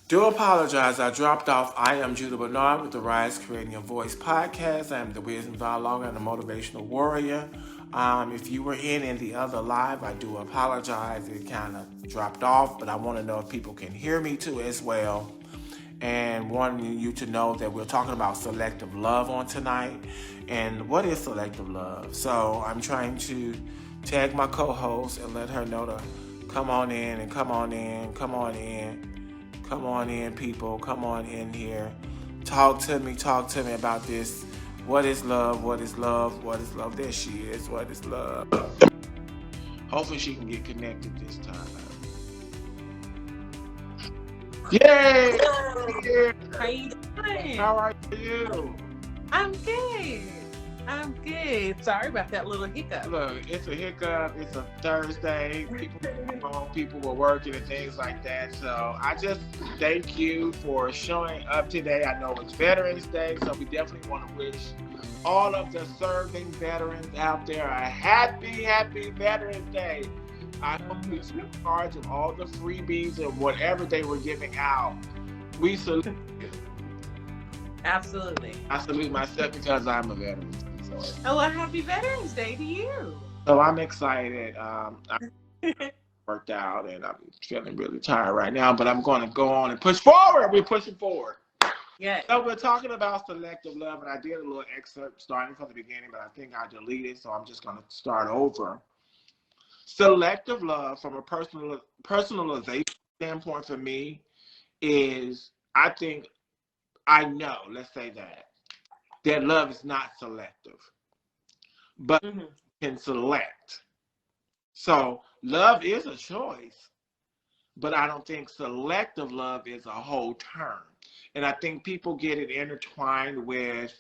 Do apologize. I dropped off. I am Judah Bernard with the Rise Creating Your Voice podcast. I am the wisdom dialogue and the motivational warrior. If you were in the other live, I do apologize. It kind of dropped off, but I want to know if people can hear me too as well. And wanting you to know that we're talking about selective love on tonight. And what is selective love? So I'm trying to tag my co-host and let her know to come on in and come on in, come on in. Come on in, people. Come on in here. Talk to me. Talk to me about this. What is love? What is love? What is love? There she is. What is love? Hopefully she can get connected this time. Yay! How you doing? How are you? I'm good. I'm good. Sorry about that little hiccup. Look, it's a hiccup. It's a Thursday. People were working and things like that. So I just thank you for showing up today. I know it's Veterans Day, so we definitely want to wish all of the serving veterans out there a happy Veterans Day. I hope you took charge of all the freebies and whatever they were giving out. We salute you. Absolutely. I salute myself because I'm a veteran. Oh, well, happy Veterans Day to you. So I'm excited. I worked out and I'm feeling really tired right now, but I'm going to go on and push forward. We're pushing forward. Yeah. So we're talking about selective love, and I did a little excerpt starting from the beginning, but I think I deleted, so I'm just going to start over. Selective love, from a personalization standpoint for me, is let's say that love is not selective, but can select. So love is a choice, but I don't think selective love is a whole term. And I think people get it intertwined with,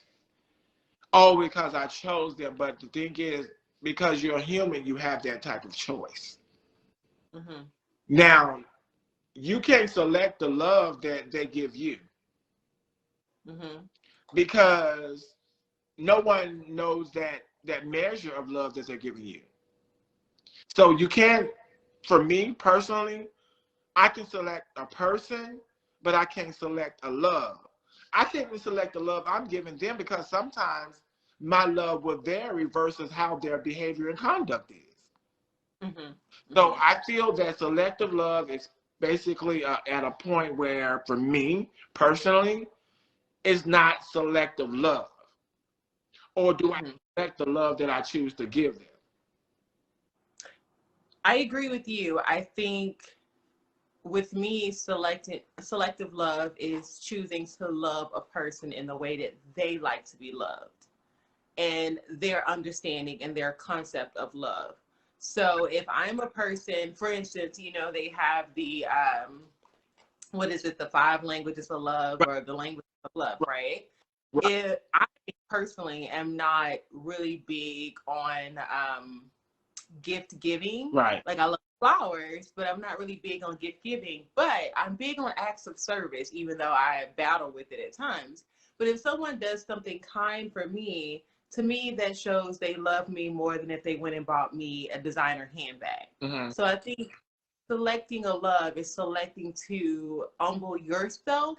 because I chose them. But the thing is, because you're a human, you have that type of choice. Mm-hmm. Now, you can't select the love that they give you. Mm-hmm. Because no one knows that measure of love that they're giving you. So you can't, for me personally, I can select a person, but I can't select a love. I can't even select the love I'm giving them because sometimes my love will vary versus how their behavior and conduct is. Mm-hmm. So I feel that selective love is basically at a point where, for me personally, it's not selective love. Or do I select the love that I choose to give them? I agree with you. I think with me, selective love is choosing to love a person in the way that they like to be loved and their understanding and their concept of love. So if I'm a person, for instance, they have the, the 5 languages of love, or the language of love, right? If I personally am not really big on gift giving, right? Like I love flowers, but I'm not really big on gift giving. But I'm big on acts of service, even though I battle with it at times. But if someone does something kind for me, to me that shows they love me more than if they went and bought me a designer handbag. Mm-hmm. So I think selecting a love is selecting to humble yourself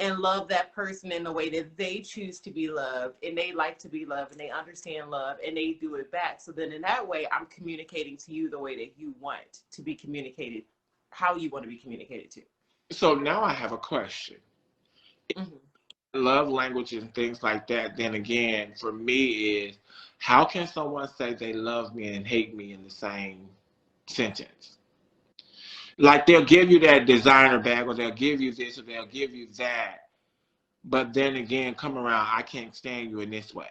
and love that person in the way that they choose to be loved, and they like to be loved, and they understand love, and they do it back. So then in that way, I'm communicating to you the way that you want to be communicated, how you want to be communicated to. So now I have a question. Mm-hmm. Love language and things like that, then again, for me is, how can someone say they love me and hate me in the same sentence? Like they'll give you that designer bag, or they'll give you this, or they'll give you that. But then again, come around, I can't stand you in this way.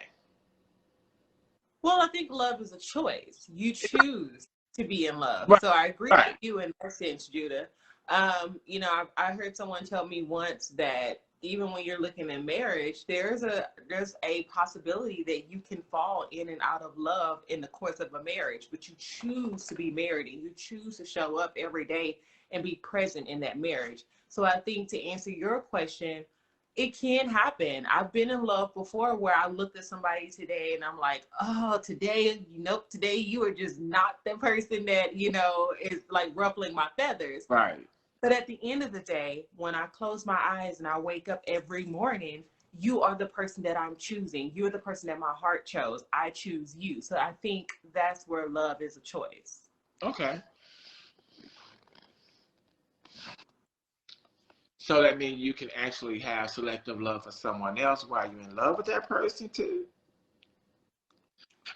Well, I think love is a choice. You choose to be in love. Right. So I agree with you in that sense, Judah. I heard someone tell me once that even when you're looking at marriage, there's a possibility that you can fall in and out of love in the course of a marriage, but you choose to be married and you choose to show up every day and be present in that marriage. So I think, to answer your question, it can happen. I've been in love before where I looked at somebody today and I'm like, oh, today you are just not the person that, is like ruffling my feathers. Right. But at the end of the day, when I close my eyes and I wake up every morning, you are the person that I'm choosing. You're the person that my heart chose. I choose you. So I think that's where love is a choice. Okay. So that means you can actually have selective love for someone else while you're in love with that person too?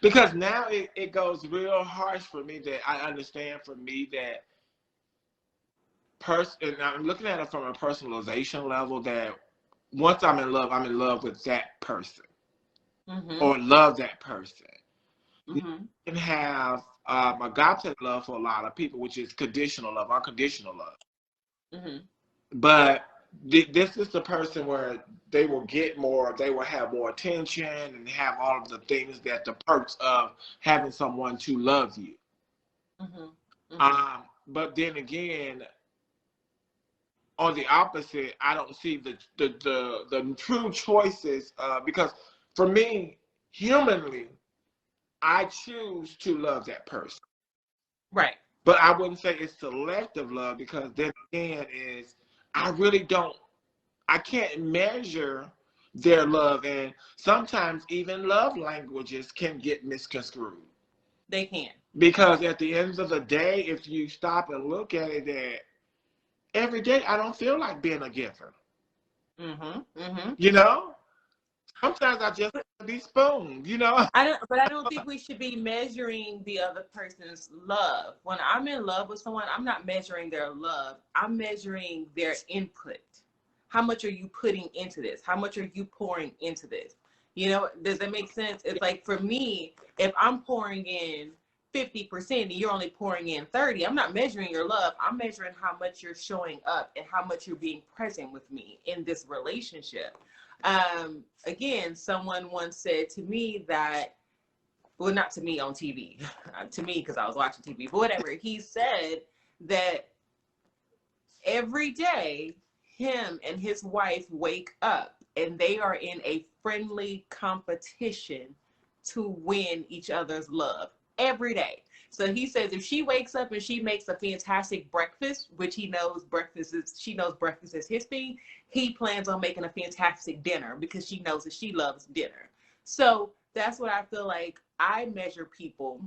Because now it goes real harsh for me that I understand for me that and I'm looking at it from a personalization level that once I'm in love with that person or love that person. You can have agape love for a lot of people, which is conditional love, unconditional love. But this is the person where they will get more, they will have more attention and have all of the things that the perks of having someone to love you. But then again, on the opposite, I don't see the true choices because for me, humanly, I choose to love that person. Right. But I wouldn't say it's selective love because then again is I can't measure their love, and sometimes even love languages can get misconstrued. They can. Because at the end of the day, if you stop and look at it, that every day I don't feel like being a giver. You know? Sometimes I just want to be spooned, you know? But I don't think we should be measuring the other person's love. When I'm in love with someone, I'm not measuring their love. I'm measuring their input. How much are you putting into this? How much are you pouring into this? You know, does that make sense? It's like for me, if I'm pouring in 50% and you're only pouring in 30, I'm not measuring your love. I'm measuring how much you're showing up and how much you're being present with me in this relationship. Again, someone once said to me that, well, not to me on TV, to me because I was watching TV, but whatever. He said that every day him and his wife wake up and they are in a friendly competition to win each other's love every day. So he says if she wakes up and she makes a fantastic breakfast, which she knows breakfast is his thing, he plans on making a fantastic dinner because she knows that she loves dinner. So that's what I feel like I measure people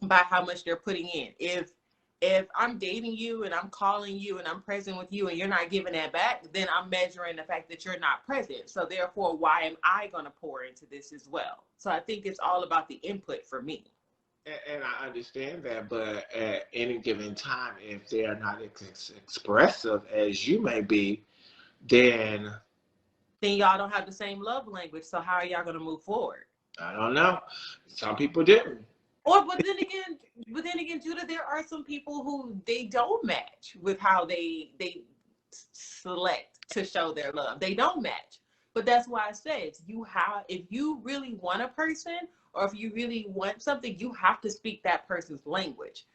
by how much they're putting in. If I'm dating you and I'm calling you and I'm present with you and you're not giving that back, then I'm measuring the fact that you're not present. So therefore, why am I going to pour into this as well? So I think it's all about the input for me. And I understand that, but at any given time, if they are not as expressive as you may be, then y'all don't have the same love language. So how are y'all going to move forward? I don't know. Some people do. But then again, Judah, there are some people who they don't match with how they select to show their love. They don't match. But that's why I say if you really want a person or if you really want something, you have to speak that person's language.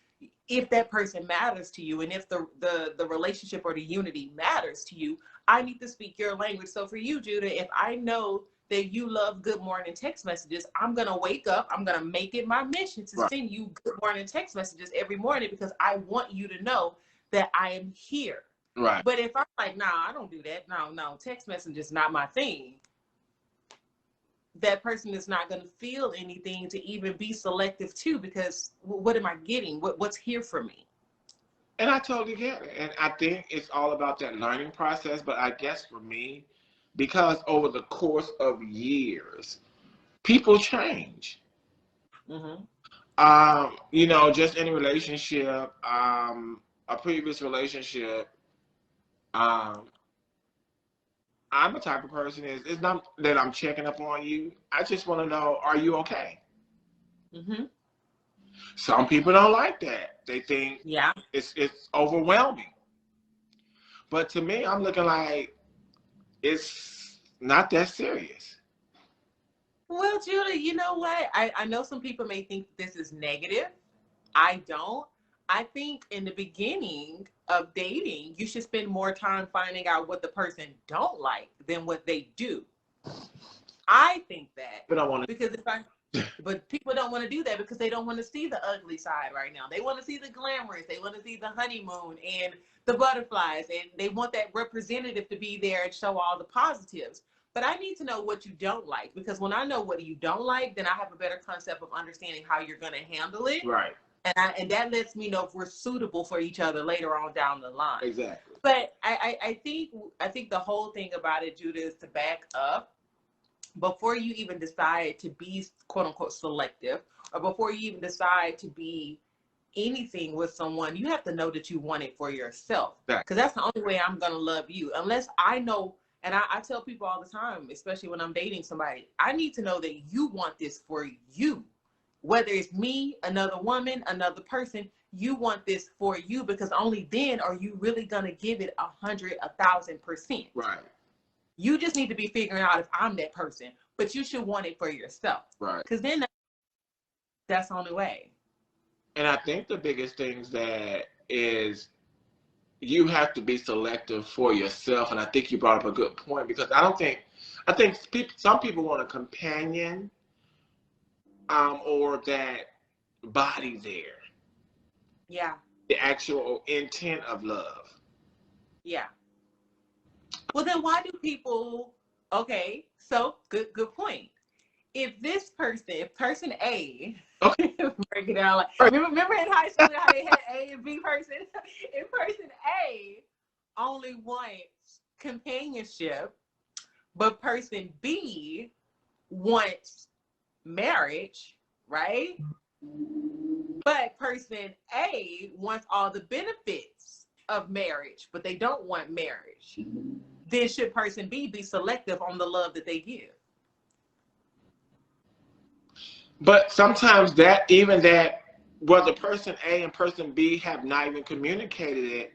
If that person matters to you and if the relationship or the unity matters to you, I need to speak your language. So for you, Judah, if I know that you love good morning text messages, I'm going to wake up, I'm going to make it my mission to send you good morning text messages every morning because I want you to know that I am here. Right. But if I'm like, nah, I don't do that. No, text message is not my thing. That person is not going to feel anything to even be selective too, because what am I getting? What's here for me? And I totally get it. And I think it's all about that learning process. But I guess for me, because over the course of years, people change. You know, just any relationship, a previous relationship, I'm the type of person it's not that I'm checking up on you. I just want to know, are you okay? Some people don't like that. They think it's overwhelming. But to me, I'm looking like it's not that serious. Well, Julie, you know what? I know some people may think this is negative. I don't. I think in the beginning of dating, you should spend more time finding out what the person don't like than what they do. I think that. But I want to because But people don't want to do that because they don't want to see the ugly side right now. They want to see the glamorous. They want to see the honeymoon and the butterflies. And they want that representative to be there and show all the positives. But I need to know what you don't like, because when I know what you don't like, then I have a better concept of understanding how you're going to handle it. Right. And that lets me know if we're suitable for each other later on down the line. Exactly. But I think the whole thing about it, Judah, is to back up. Before you even decide to be quote unquote selective, or before you even decide to be anything with someone, you have to know that you want it for yourself. Because that's the only way I'm going to love you. Unless I know, and I tell people all the time, especially when I'm dating somebody, I need to know that you want this for you. Whether it's me, another woman, another person, you want this for you, because only then are you really going to give it 100, 1,000%. Right. You just need to be figuring out if I'm that person, but you should want it for yourself. Right. Because then that's the only way. And I think the biggest things that is you have to be selective for yourself. And I think you brought up a good point, because I think some people want a companion or that body there. Yeah. The actual intent of love. Yeah. Well, then why do people, okay, so good point. If this person, if person A, okay, break it down, like, remember in high school how they had A and B person? If person A only wants companionship, but person B wants marriage, right? But person A wants all the benefits of marriage, but they don't want marriage. Then should person B be selective on the love that they give? But sometimes whether person A and person B have not even communicated it,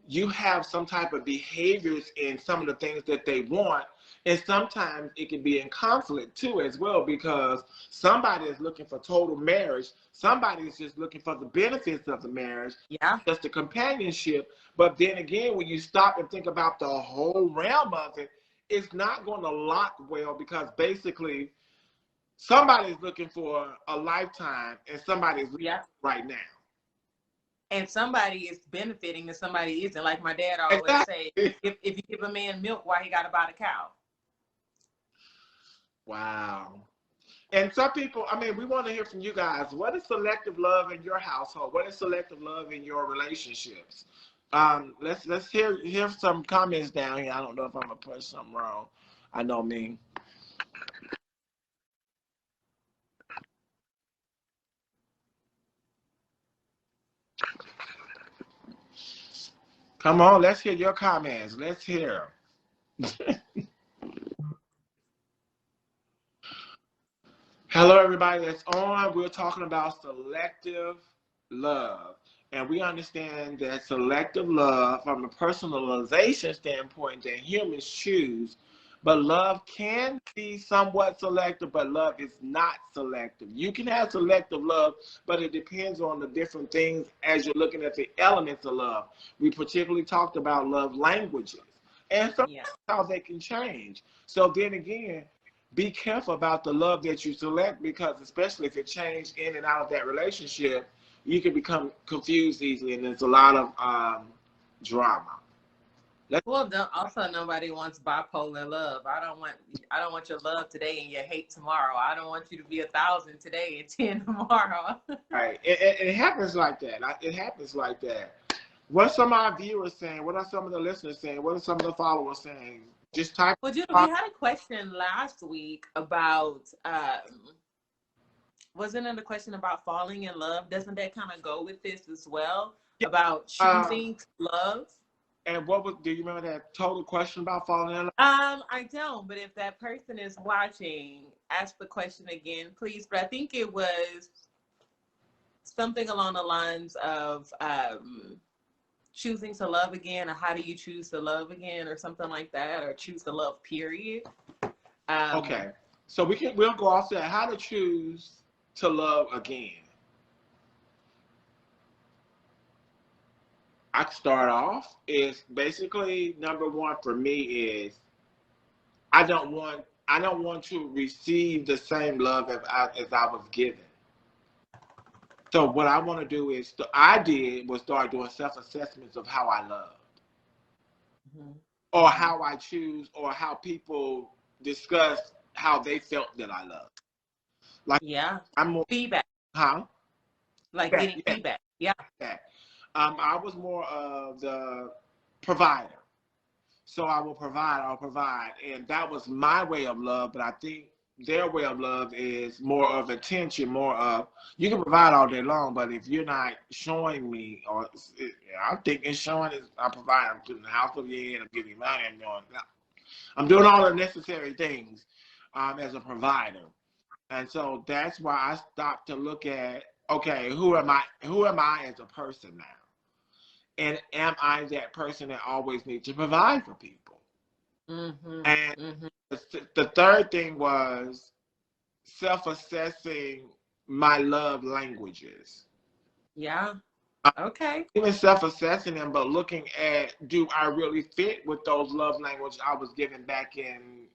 you have some type of behaviors in some of the things that they want. And sometimes it can be in conflict too as well, because somebody is looking for total marriage. Somebody is just looking for the benefits of the marriage. Yeah. Just the companionship. But then again, when you stop and think about the whole realm of it, it's not going to lock well, because basically somebody's looking for a lifetime and somebody's looking right now. And somebody is benefiting and somebody isn't. Like my dad always say, if you give a man milk, why he got to buy the cow? Wow. And some people, I mean, we want to hear from you guys. What is selective love in your household? What is selective love in your relationships? Let's hear some comments down here. I don't know if I'm gonna push something wrong. I know me. Come on, let's hear your comments. Let's hear. Hello, everybody that's on. We're talking about selective love. And we understand that selective love, from a personalization standpoint, that humans choose. But love can be somewhat selective, but love is not selective. You can have selective love, but it depends on the different things as you're looking at the elements of love. We particularly talked about love languages and sometimes how they can change. So then again, be careful about the love that you select, because especially if it changed in and out of that relationship, you can become confused easily, and there's a lot of drama. Well, also nobody wants bipolar love. I don't want your love today and your hate tomorrow. I don't want you to be 1,000 today and 10 tomorrow. Right. It happens like that. It happens like that. What some of our viewers saying? What are some of the listeners saying? What are some of the followers saying? Just type. Well, Judah, we had a question last week about, wasn't it a question about falling in love? Doesn't that kind of go with this as well? Yeah. About choosing to love? And do you remember that total question about falling in love? I don't, but if that person is watching, ask the question again, please. But I think it was something along the lines of choosing to love again, or how do you choose to love again, or something like that, or choose to love, period. Okay, so we'll go off to that. How to choose to love again. I can start off. Is basically number one for me is I don't want I don't want to receive the same love as I was given. So what I want to do is, start doing self-assessments of how I love, or how I choose, or how people discuss how they felt that I love. Like, I'm more feedback. Like getting feedback. Yeah. I was more of the provider. So I'll provide. And that was my way of love, but I think their way of love is more of attention, more of, you can provide all day long, but if you're not showing me, or I'm thinking showing is, I'm providing, I'm putting the house over your head, I'm giving you money, I'm doing all the necessary things as a provider. And so that's why I stopped to look at, okay, who am I as a person now? And am I that person that always needs to provide for people? And the third thing was self-assessing my love languages. Yeah. Okay. Even self-assessing them, but looking at, do I really fit with those love languages I was given back in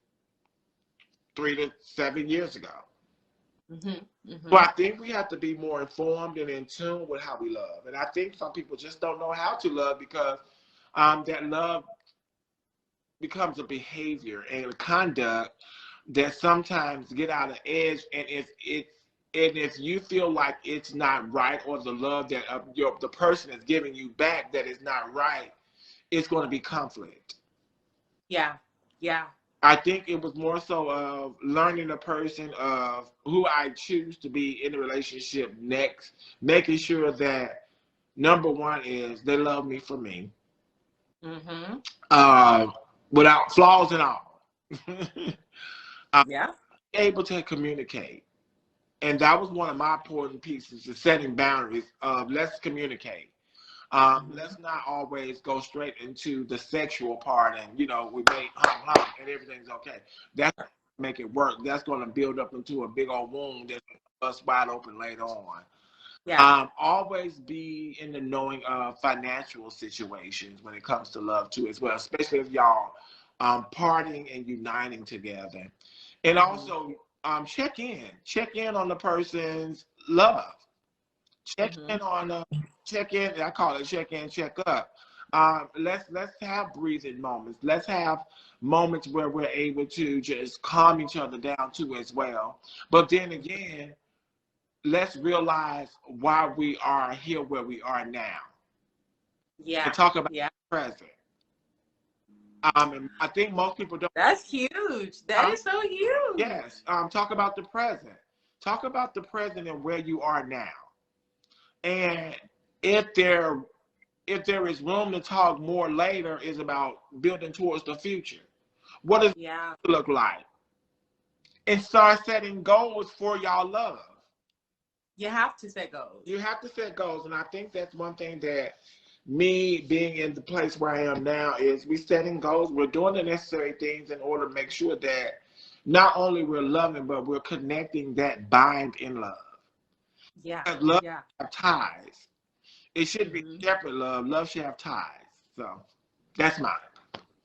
3 to 7 years ago? So I think we have to be more informed and in tune with how we love. And I think some people just don't know how to love, because that love becomes a behavior and a conduct that sometimes get out of edge. And if you feel like it's not right, or the love that the person is giving you back that is not right, it's going to be conflict. Yeah. I think it was more so of learning a person of who I choose to be in the relationship next, making sure that number one is they love me for me, without flaws and all. Able to communicate. And that was one of my important pieces, is setting boundaries of, let's communicate. Let's not always go straight into the sexual part and, we make hum and everything's okay. That's going to make it work. That's going to build up into a big old wound that's going to bust wide open later on. Always be in the knowing of financial situations when it comes to love too, as well, especially if y'all partying and uniting together. And also check in on the person's love. Check in. I call it check in, check up. Let's have breathing moments. Let's have moments where we're able to just calm each other down too, as well. But then again, let's realize why we are here where we are now. And talk about the present. And I think most people don't. That's huge. That is so huge. Yes. Talk about the present. Talk about the present and where you are now. And if there is room to talk more later, is about building towards the future. What does it look like? And start setting goals for y'all love. You have to set goals. You have to set goals. And I think that's one thing that me being in the place where I am now is, we setting goals. We're doing the necessary things in order to make sure that not only we're loving, but we're connecting that bind in love. Love have ties. It should be separate love. Love should have ties. So that's mine.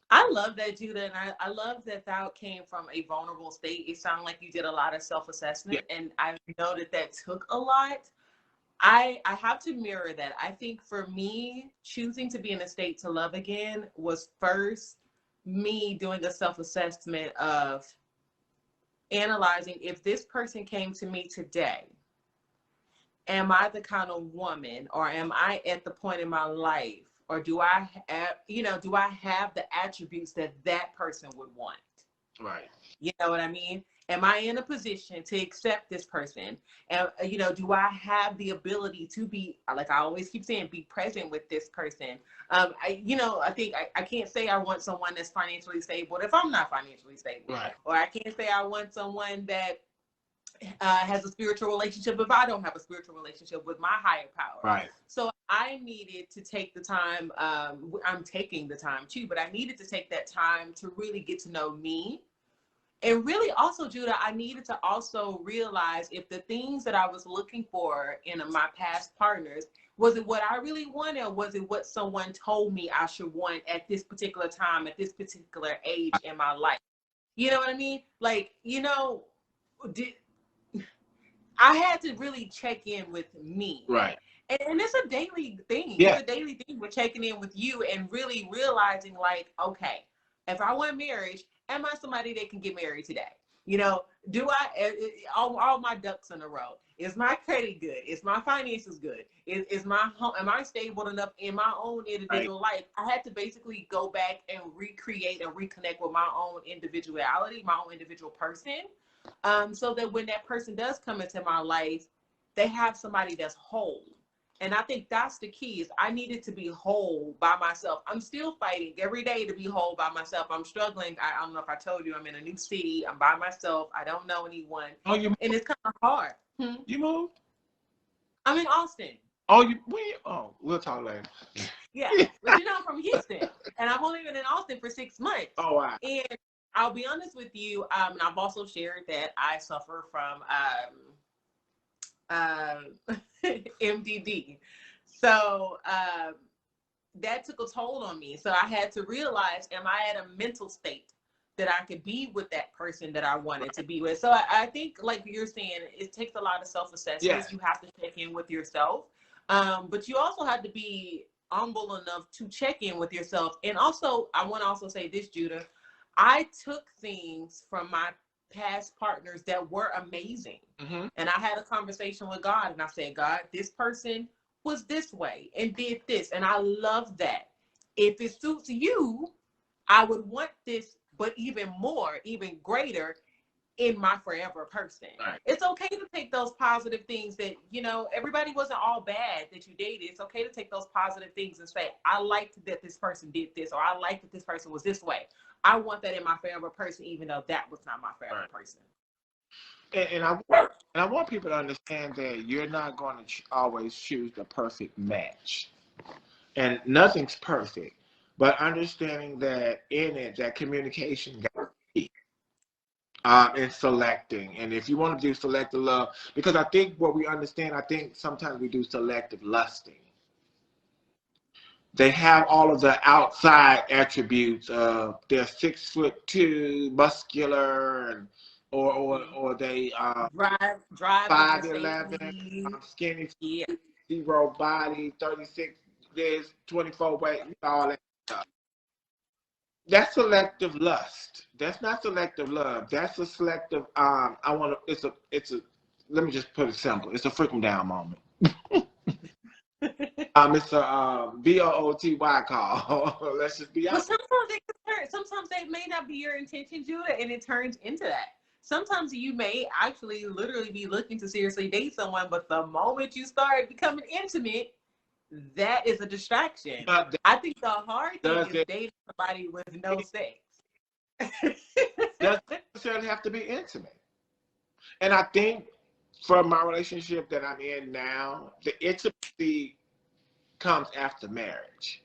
I love that, Judah, and I love that came from a vulnerable state. It sounded like you did a lot of self-assessment, and I know that took a lot. I have to mirror that. I think for me, choosing to be in a state to love again was first me doing a self-assessment of analyzing, if this person came to me today, am I the kind of woman, or am I at the point in my life, or do I have the attributes that person would want? Right. You know what I mean? Am I in a position to accept this person? And, do I have the ability to be, like I always keep saying, be present with this person? I think I can't say I want someone that's financially stable if I'm not financially stable. Right. Or I can't say I want someone that has a spiritual relationship if I don't have a spiritual relationship with my higher power. Right. So I needed to take the time, I'm taking the time too, but I needed to take that time to really get to know me. And really also, Judah, I needed to also realize if the things that I was looking for in my past partners, was it what I really wanted, or was it what someone told me I should want at this particular time, at this particular age in my life? You know what I mean? Like, you know, I had to really check in with me. Right. And it's a daily thing. Yeah. It's a daily thing with checking in with you and really realizing, like, okay, if I want marriage, am I somebody that can get married today? You know, do I all my ducks in a row? Is my credit good? Is my finances good? Is my home? Am I stable enough in my own individual life? I had to basically go back and recreate and reconnect with my own individuality, my own individual person, so that when that person does come into my life, they have somebody that's whole. And I think that's the key, is I needed to be whole by myself. I'm still fighting every day to be whole by myself. I'm struggling. I don't know if I told you, I'm in a new city. I'm by myself. I don't know anyone. Oh, you and it's kind of hard. You moved? I'm in Austin. Oh, we'll talk later. Yeah, but you know, I'm from Houston, and I've only been in Austin for 6 months. Oh, wow. And I'll be honest with you, and I've also shared that I suffer from MDD. So that took a toll on me. So I had to realize, am I at a mental state that I could be with that person that I wanted to be with? So I think, like you're saying, it takes a lot of self-assessment. Yes. You have to check in with yourself. But you also have to be humble enough to check in with yourself. And also, I want to also say this, Judah, I took things from my past partners that were amazing. And I had a conversation with God, and I said, God, this person was this way and did this, and I love that. If it suits you, I would want this, but even more, even greater in my forever person. Right. It's okay to take those positive things that, you know, everybody wasn't all bad that you dated. It's okay to take those positive things and say, I liked that this person did this, or I liked that this person was this way. I want that in my forever person, even though that was not my forever person. And I want people to understand that you're not going to always choose the perfect match. And nothing's perfect. But understanding that in it, that communication got to be in selecting. And if you want to do selective love, because I think what we understand, I think sometimes we do selective lusting. They have all of the outside attributes of they're 6'2", muscular, and or they drive 5'11", skinny, 0 body, 36 this, 24 weight, all that stuff. That's selective lust. That's not selective love. That's a selective. It's a. Let me just put it simple. It's a freaking down moment. It's a BOOTY call. Let's just be honest. But sometimes they may not be your intention, Judah, and it turns into that. Sometimes you may actually literally be looking to seriously date someone, but the moment you start becoming intimate, that is a distraction. I think the hard thing is dating somebody with no sex. Doesn't necessarily have to be intimate. And I think from my relationship that I'm in now, the intimacy comes after marriage.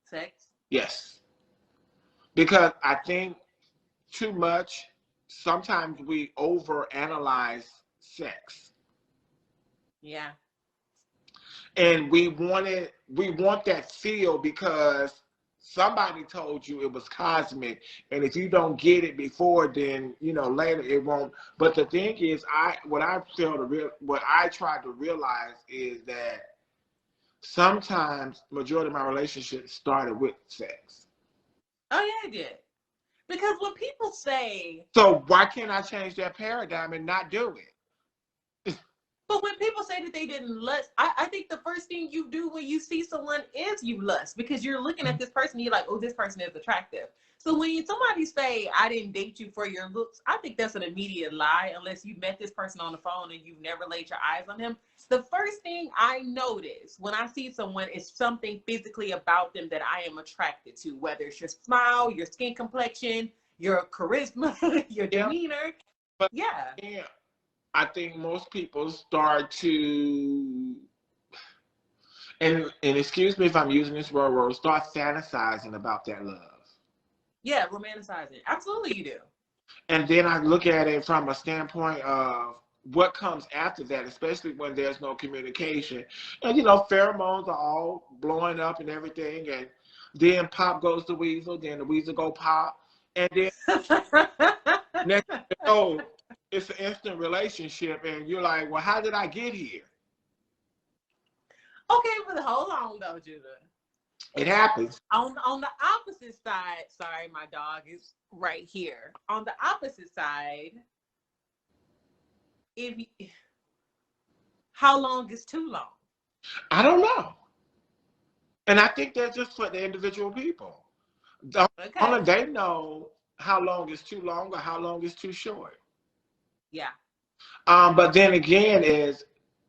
Sex? Yes. Because I think too much, sometimes we overanalyze sex. Yeah. And we want that feel because somebody told you it was cosmic, and if you don't get it before, then later it won't. But the thing is, what I try to realize is that sometimes majority of my relationships started with sex. Oh yeah, it did. Because when people say, so why can't I change that paradigm and not do it? But when people say that they didn't lust, I think the first thing you do when you see someone is you lust, because you're looking at this person, you're like, oh, this person is attractive. So when somebody say, I didn't date you for your looks, I think that's an immediate lie, unless you met this person on the phone and you've never laid your eyes on him. The first thing I notice when I see someone is something physically about them that I am attracted to, whether it's your smile, your skin complexion, your charisma, your demeanor. But yeah. I think most people start to, and excuse me if I'm using this word, start fantasizing about that love. Yeah, romanticizing. Absolutely you do. And then I look at it from a standpoint of what comes after that, especially when there's no communication. And, pheromones are all blowing up and everything. And then pop goes the weasel, then the weasel go pop. And then next thing you know, it's an instant relationship, and you're like, well, how did I get here? Okay, but hold on though, Judah. It happens. On the opposite side, sorry, my dog is right here. On the opposite side, how long is too long? I don't know. And I think that's just for the individual people. Only they know how long is too long or how long is too short. Yeah. But then again is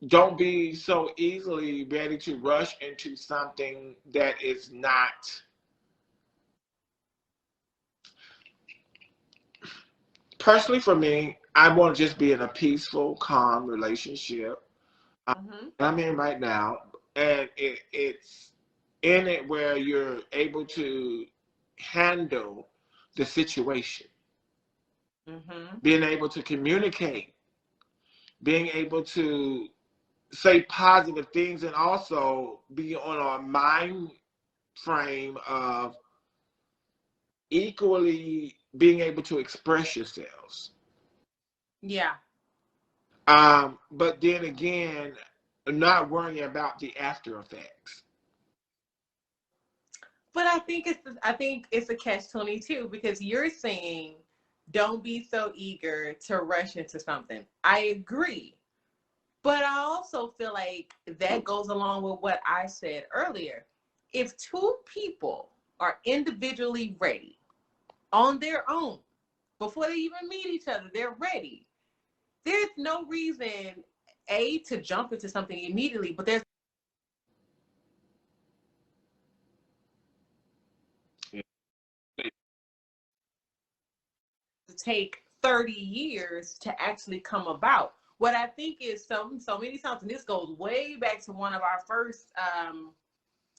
don't be so easily ready to rush into something that is not. Personally, for me, I want to just be in a peaceful, calm relationship. I'm in right now, and it's in it where you're able to handle the situation, being able to communicate, being able to say positive things, and also be on a mind frame of equally being able to express yourselves. Yeah. But then again, not worrying about the after effects. But I think it's a catch-22 because you're saying don't be so eager to rush into something. I agree. But I also feel like that goes along with what I said earlier. If two people are individually ready on their own, before they even meet each other, they're ready. There's no reason, to jump into something immediately, but there's to take 30 years to actually come about. What I think is so many times, and this goes way back to one of our first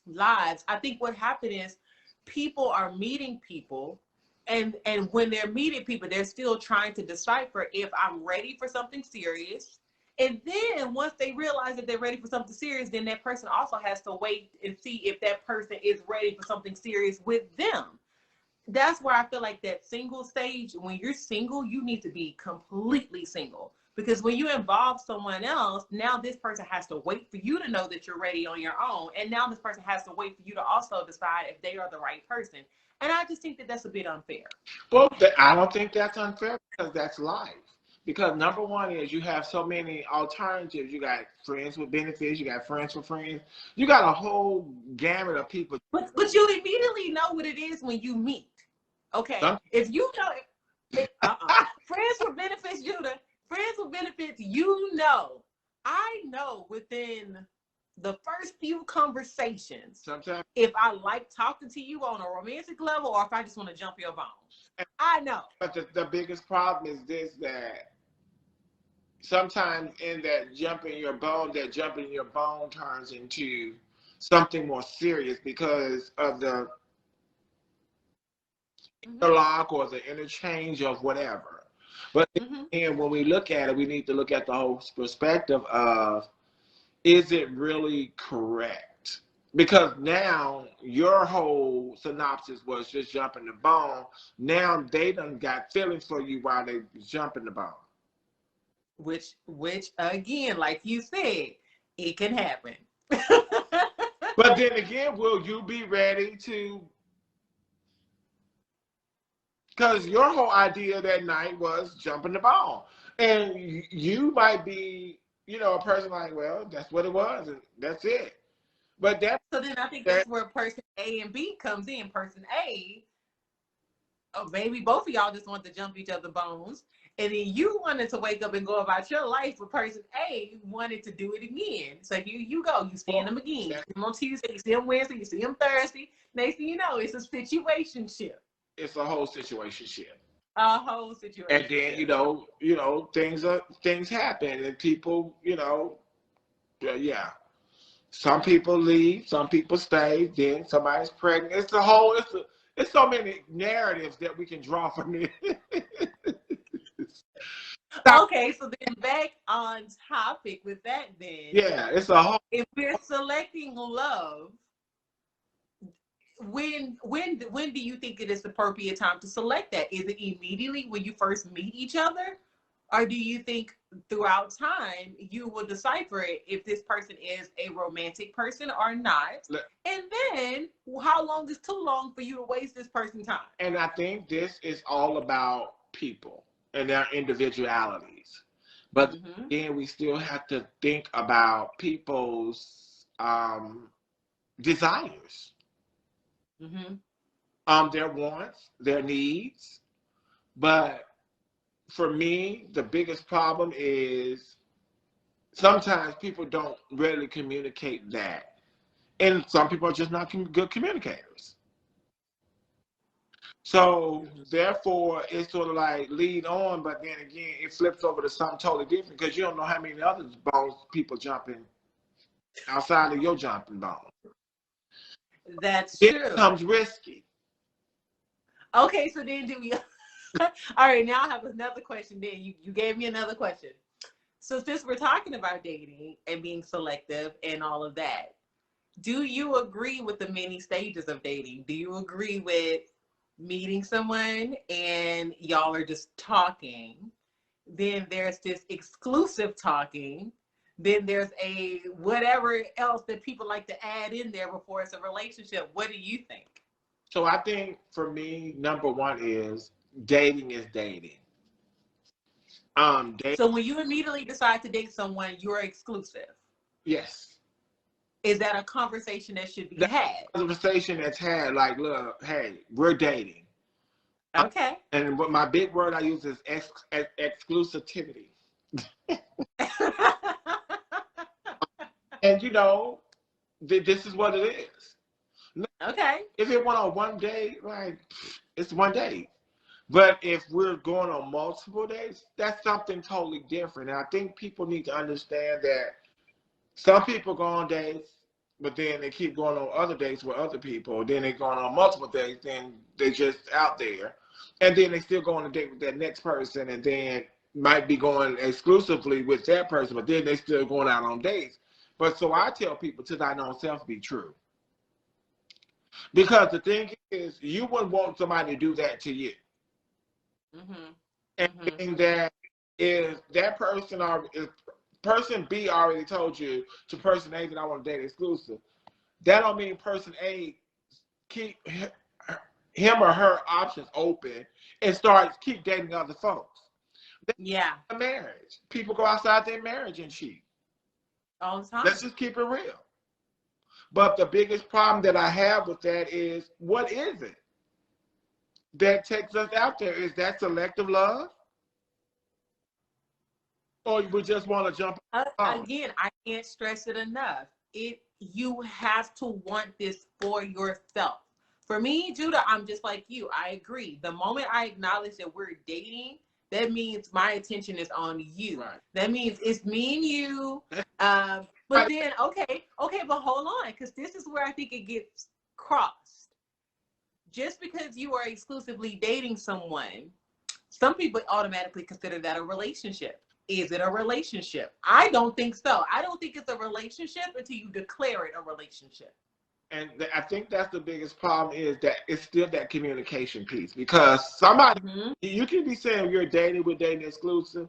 lives, I think what happened is people are meeting people, and when they're meeting people, they're still trying to decipher if I'm ready for something serious. And then once they realize that they're ready for something serious, then that person also has to wait and see if that person is ready for something serious with them. That's where I feel like that single stage, when you're single, you need to be completely single. Because when you involve someone else, now this person has to wait for you to know that you're ready on your own. And now this person has to wait for you to also decide if they are the right person. And I just think that that's a bit unfair. Well, I don't think that's unfair because that's life. Because number one is you have so many alternatives. You got friends with benefits. You got friends with friends. You got a whole gamut of people. But you immediately know what it is when you meet. Okay, if you know, friends with benefits, Judah, friends with benefits, I know within the first few conversations, sometimes if I like talking to you on a romantic level or if I just want to jump your bone. I know. But the biggest problem is this, that sometimes in that jumping your bone turns into something more serious because of the interlock or the interchange of whatever. But and when we look at it, we need to look at the whole perspective of, is it really correct? Because now your whole synopsis was just jumping the bone. Now they done got feelings for you while they jumping the bone. Which again, like you said, it can happen. But then again, will you be ready to? Because your whole idea that night was jumping the ball. And you might be, a person like, well, that's what it was, and that's it. But so then I think that's where person A and B comes in. Person A, maybe both of y'all just want to jump each other bones. And then you wanted to wake up and go about your life, but person A wanted to do it again. So you go, you see them again. You see them on Tuesday, you see them Wednesday, you see them Thursday. Next thing you know, it's a situationship. It's a whole situationship. A whole situation. And then, things happen and people, yeah. Some people leave, some people stay, then somebody's pregnant. It's so many narratives that we can draw from it. Okay, so then back on topic with that then. Yeah, it's a whole. If we're selecting love, when do you think it is the appropriate time to select that? Is it immediately when you first meet each other? Or do you think throughout time you will decipher it if this person is a romantic person or not? And then how long is too long for you to waste this person's time? And I think this is all about people and their individualities. But again, we still have to think about people's desires. Their wants, their needs. But for me, the biggest problem is sometimes people don't really communicate that. And some people are just not good communicators. So therefore, it's sort of like lead on, but then again, it flips over to something totally different because you don't know how many other bones people jumping outside of your jumping bone. That's true. It becomes risky. Okay, so then do we... All right, now I have another question. Then you gave me another question. So since we're talking about dating and being selective and all of that, do you agree with the many stages of dating? Do you agree with meeting someone and y'all are just talking? Then there's this exclusive talking. Then there's a whatever else that people like to add in there before it's a relationship. What do you think? So I think for me, number one is dating is dating. So when you immediately decide to date someone, you're exclusive. Yes. Is that a conversation that should be had? Conversation that's had, like, look, hey, we're dating. Okay. And what my big word I use is exclusivity. And you know, this is what it is. Okay. If it went on one day, like, it's one day. But if we're going on multiple days, that's something totally different. And I think people need to understand that some people go on dates, but then they keep going on other dates with other people. Then they're going on multiple dates, then they're just out there. And then they still go on a date with that next person, and then might be going exclusively with that person, but then they still going out on dates. But so I tell people to thine own self be true. Because the thing is, you wouldn't want somebody to do that to you. And that is that person or if person B already told you to person A that I want to date exclusive. That don't mean person A keep him or her options open and keep dating other folks. Yeah. A marriage. People go outside their marriage and cheat. All the time. Let's just keep it real. But the biggest problem that I have with that is, what is it that takes us out there? Is that selective love? Or we just want to jump again, I can't stress it enough. You have to want this for yourself. For me, Judah, I'm just like you. I agree. The moment I acknowledge that we're dating, that means my attention is on you. Right. That means it's me and you. But then, okay, but hold on, because this is where I think it gets crossed. Just because you are exclusively dating someone, some people automatically consider that a relationship. Is it a relationship? I don't think so. I don't think it's a relationship until you declare it a relationship. And I think that's the biggest problem, is that it's still that communication piece. Because somebody, you can be saying you're dating with dating exclusive.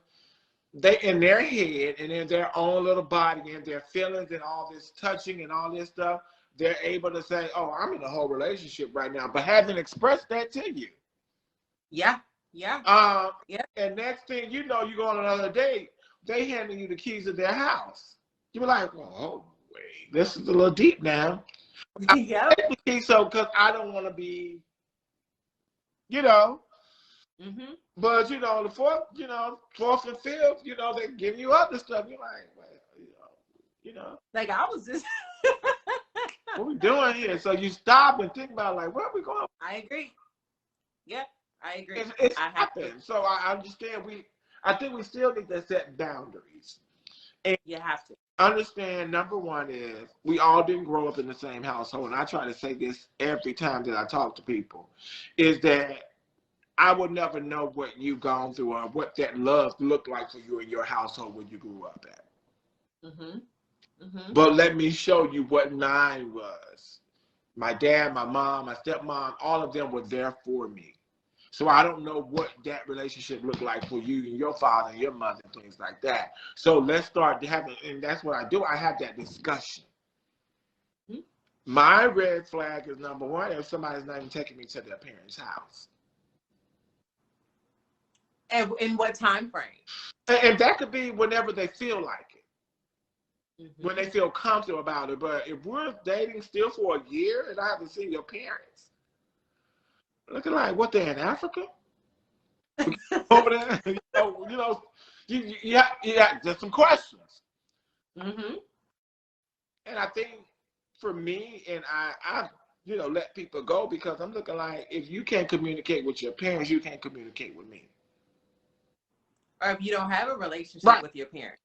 They in their head and in their own little body and their feelings and all this touching and all this stuff, they're able to say, oh, I'm in a whole relationship right now, but haven't expressed that to you. Yeah. And next thing you know, you go on another date, they handing you the keys of their house. You were like, oh, wait, this is a little deep now. Yeah. So, because I don't want to be, you know. But the fourth and fifth, they give you other stuff. You're like, well, like I was just what we doing here? So you stop and think about, like, where are we going? I agree. Yep, I agree. It's happened. So I understand. I think we still need to set boundaries. And you have to understand. Number one is we all didn't grow up in the same household, and I try to say this every time that I talk to people, is that I would never know what you've gone through or what that love looked like for you in your household when you grew up at. But let me show you what mine was. my dad, my mom, my stepmom, all of them were there for me. So I don't know what that relationship looked like for you and your father and your mother and things like that. So let's start having, and that's what I do. I have that discussion. Mm-hmm. My red flag is number one, if somebody's not even taking me to their parents' house. And in what time frame? And that could be whenever they feel like it. Mm-hmm. When they feel comfortable about it. But if we're dating still for a year and I haven't seen your parents, looking like, what, they're in Africa? Over there? You have just some questions. Mm-hmm. And I think for me, and I let people go because I'm looking like, if you can't communicate with your parents, you can't communicate with me. Or if you don't have a relationship with your parents.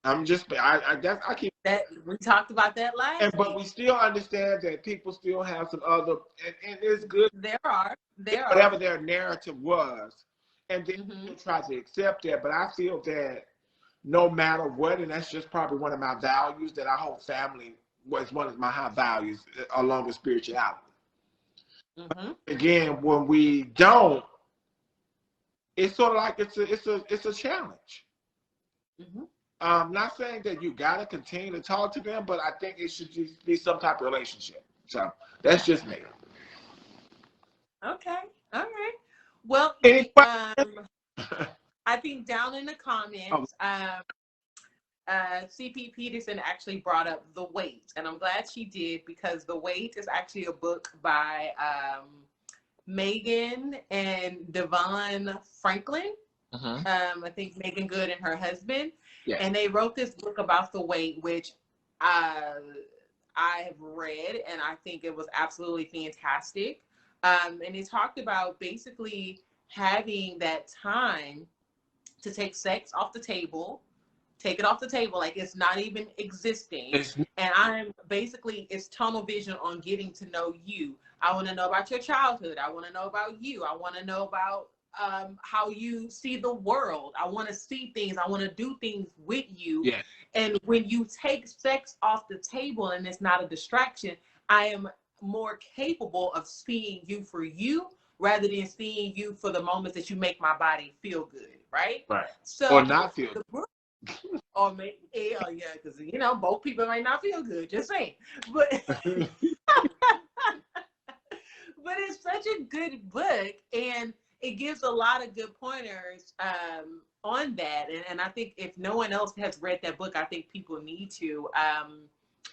I'm just, I keep that. We talked about that last week. But we still understand that people still have some other, and it's good. There are. Whatever their narrative was, and then people try to accept that. But I feel that no matter what, and that's just probably one of my values, that our whole family was one of my high values, along with spirituality. Mm-hmm. Again, when we don't, it's sort of like it's a challenge. Mm-hmm. Not saying that you gotta continue to talk to them, but I think it should just be some type of relationship. So that's just me. Okay, all right. Well, I think down in the comments, CP Peterson actually brought up The Wait, and I'm glad she did, because The Wait is actually a book by Megan and Devon Franklin. I think Megan Good and her husband. Yeah. And they wrote this book about the wait, which I have read, and I think it was absolutely fantastic. And it talked about basically having that time to take sex off the table, take it off the table like it's not even existing. And it's tunnel vision on getting to know you. I want to know about your childhood. I want to know about you. I want to know about how you see the world. I want to see things. I want to do things with you. Yeah. And when you take sex off the table and it's not a distraction, I am more capable of seeing you for you rather than seeing you for the moments that you make my body feel good, right? Right. So, or not feel good. Or maybe, yeah, because both people might not feel good. Just saying, but but it's such a good book, and it gives a lot of good pointers on that. And I think if no one else has read that book, I think people need to.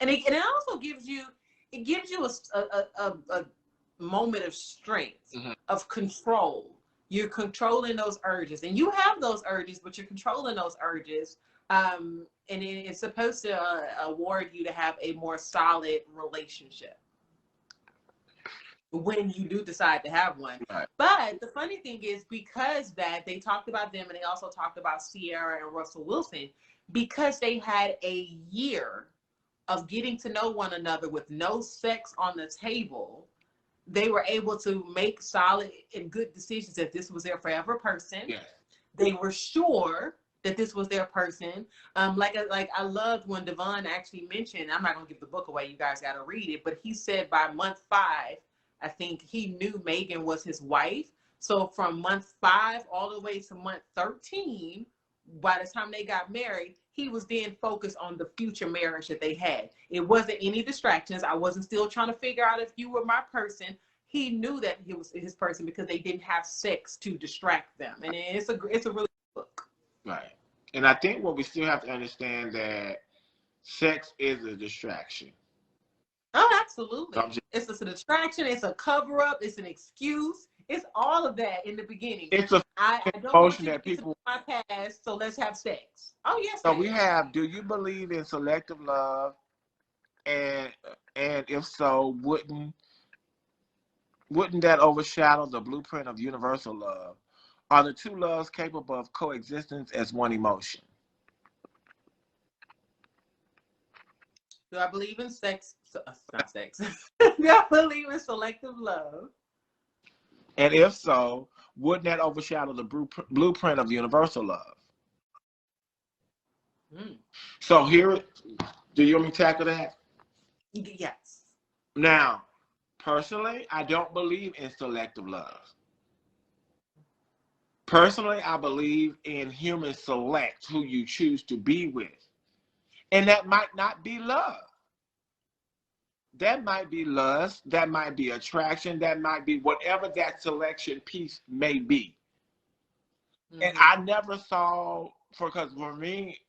And it also gives you a moment of strength, of control. You're controlling those urges, and you have those urges, but you're controlling those urges. And it's supposed to award you to have a more solid relationship when you do decide to have one. Right. But the funny thing is, because that they talked about them, and they also talked about Sierra and Russell Wilson, because they had a year of getting to know one another with no sex on the table, they were able to make solid and good decisions that this was their forever person. Yes. They were sure that this was their person. Like I loved when Devon actually mentioned, I'm not gonna give the book away, you guys gotta read it, but he said by month 5, I think he knew Megan was his wife. So from month 5 all the way to month 13, by the time they got married, he was then focused on the future marriage that they had. It wasn't any distractions. I wasn't still trying to figure out if you were my person. He knew that he was his person because they didn't have sex to distract them. And it's a really good book. Right. And I think what we still have to understand that sex is a distraction. Oh, absolutely. It's a distraction. It's a cover up. It's an excuse. It's all of that in the beginning. It's a I don't want you to get to my past, so let's have sex. Oh, yes. So we have, do you believe in selective love? And if so, wouldn't that overshadow the blueprint of universal love? Are the two loves capable of coexistence as one emotion? Do I believe in sex? Not sex. Do I believe in selective love? And if so, wouldn't that overshadow the blueprint of universal love? So here, do you want me to tackle that? Yes. Now, Personally, I don't believe in selective love. Personally, I believe in humans select who you choose to be with. And that might not be love. That might be lust. That might be attraction. That might be whatever that selection piece may be. And I never saw, because for me,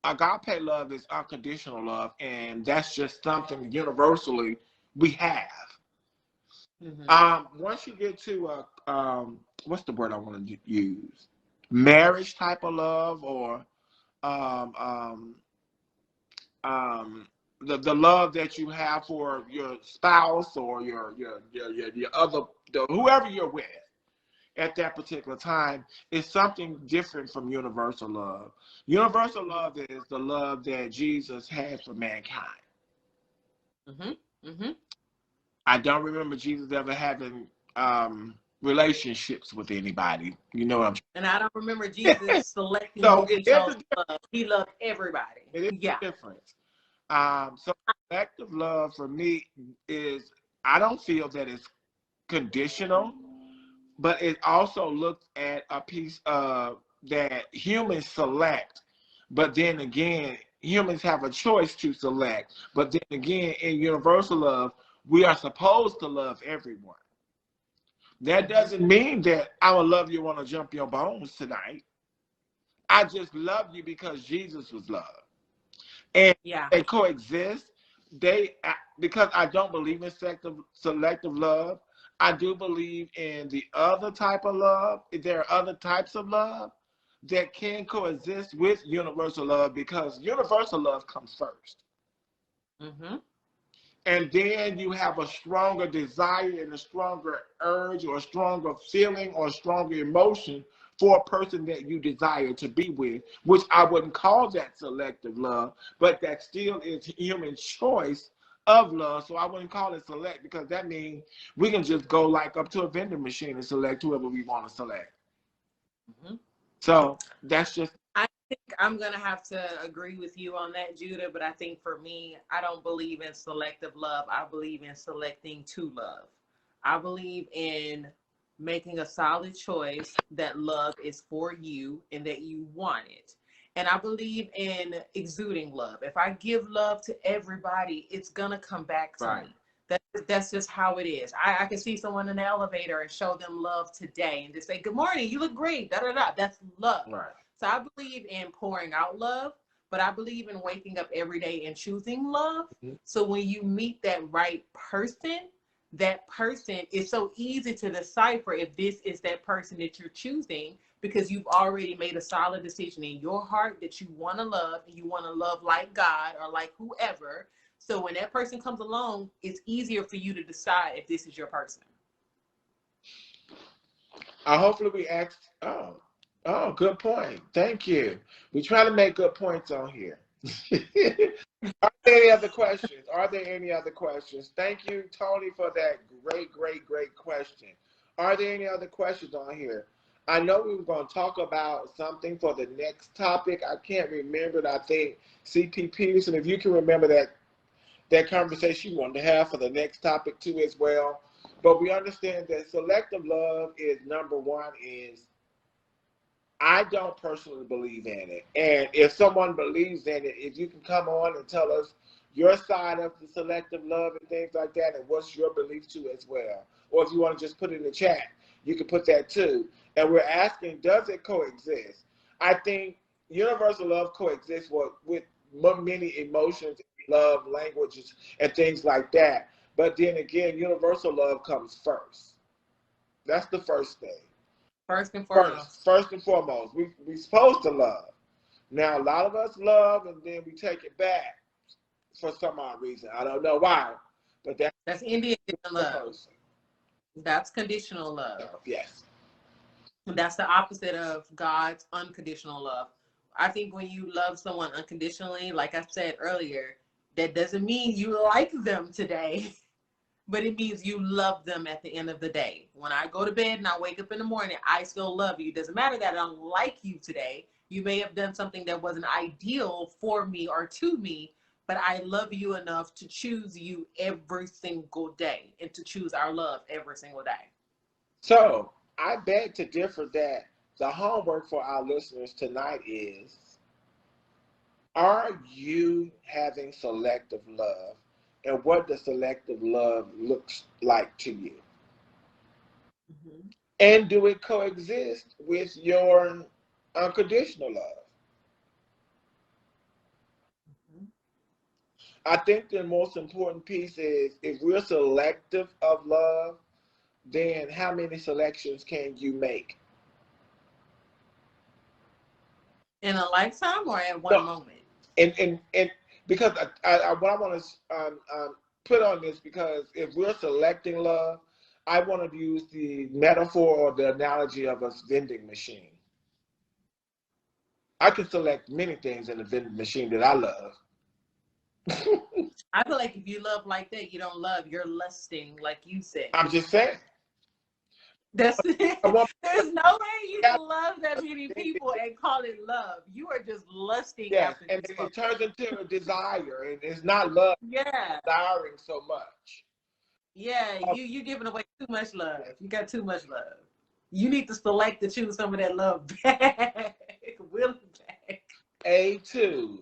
agape love is unconditional love. And that's just something universally we have. Once you get to what's the word I want to use? Marriage type of love, or the love that you have for your spouse or your other, whoever you're with at that particular time, is something different from universal love. Universal love is the love that Jesus had for mankind. I don't remember Jesus ever having relationships with anybody. You know what I'm saying? And I don't remember Jesus selecting who he chose to love. He loved everybody. It is a difference. So selective love for me is, I don't feel that it's conditional, but it also looks at a piece of that humans select, but then again, humans have a choice to select. But then again, in universal love, we are supposed to love everyone. That doesn't mean that I will love you, want to jump your bones tonight. I just love you because Jesus was love. And they coexist. Because I don't believe in selective love, I do believe in the other type of love. There are other types of love that can coexist with universal love, because universal love comes first. And then you have a stronger desire and a stronger urge or a stronger feeling or a stronger emotion for a person that you desire to be with, which I wouldn't call that selective love, but that still is human choice of love. So I wouldn't call it select, because that means we can just go like up to a vending machine and select whoever we want to select. So that's just... I think I'm going to have to agree with you on that, Judah, but I think for me, I don't believe in selective love. I believe in selecting to love. I believe in making a solid choice that love is for you and that you want it. And I believe in exuding love. If I give love to everybody, it's going to come back to me. That's just how it is. I can see someone in the elevator and show them love today and just say, good morning, you look great, da da da. That's love. So I believe in pouring out love, but I believe in waking up every day and choosing love. So when you meet that right person, that person is so easy to decipher if this is that person that you're choosing, because you've already made a solid decision in your heart that you want to love, and you want to love like God or like whoever. So when that person comes along, it's easier for you to decide if this is your person. Hopefully we asked... Oh, good point. Thank you. We try to make good points on here. Are there any other questions? Thank you, Tony, for that great question. Are there any other questions on here? I know we were going to talk about something for the next topic. I can't remember it. I think C.P. Peterson, if you can remember that conversation you wanted to have for the next topic too as well. But we understand that selective love is number one. Is I don't personally believe in it. And if someone believes in it, if you can come on and tell us your side of the selective love and things like that, and what's your belief too as well. Or if you want to just put it in the chat, you can put that too. And we're asking, does it coexist? I think universal love coexists with many emotions, love, languages, and things like that. But then again, universal love comes first. That's the first thing. First and foremost. First and foremost. We're supposed to love. Now, a lot of us love and then we take it back for some odd reason. I don't know why, but that's Indian love. That's conditional love. Yes. That's the opposite of God's unconditional love. I think when you love someone unconditionally, like I said earlier, that doesn't mean you like them today, but it means you love them at the end of the day. When I go to bed and I wake up in the morning, I still love you. It doesn't matter that I don't like you today. You may have done something that wasn't ideal for me or to me, but I love you enough to choose you every single day and to choose our love every single day. So I beg to differ that the homework for our listeners tonight is, are you having selective love? And what does selective love looks like to you? Mm-hmm. And do it coexist with your unconditional love? Mm-hmm. I think the most important piece is, if we're selective of love, then how many selections can you make? In a lifetime or at one moment? And because what I want to put on this, because if we're selecting love, I want to use the metaphor or the analogy of a vending machine. I can select many things in the vending machine that I love. I feel like if you love like that, you don't love, you're lusting, like you said. I'm just saying. There's no way you can love that many people and call it love. You are just lusting after and it turns into a desire, and it's not love. Yeah. Desiring so much. Yeah, you giving away too much love. You got too much love. You need to select to choose some of that love back. Will back. A2.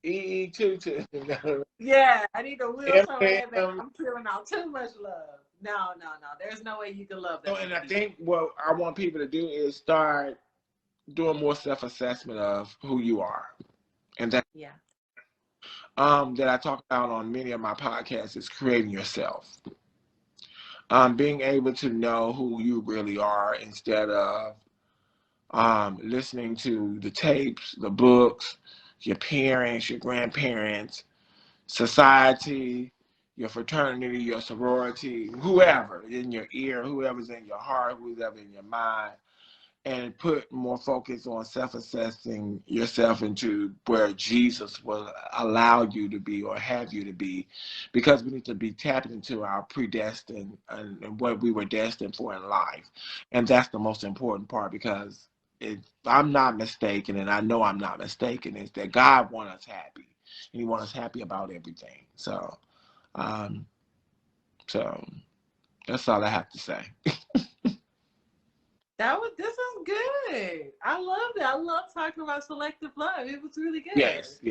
EE22. Yeah, I need to will some of that back. I'm feeling out too much love. No. There's no way you can love that. And I think what I want people to do is start doing more self-assessment of who you are. And that that I talk about on many of my podcasts is creating yourself. Being able to know who you really are instead of listening to the tapes, the books, your parents, your grandparents, society, your fraternity, your sorority, whoever in your ear, whoever's in your heart, whoever's in your mind, and put more focus on self-assessing yourself into where Jesus will allow you to be or have you to be, because we need to be tapping into our predestined and what we were destined for in life. And that's the most important part, because if I'm not mistaken, and I know I'm not mistaken, is that God wants us happy. And he wants us happy about everything. So that's all I have to say. This was good. I loved it. I love talking about selective love. It was really good. Yes.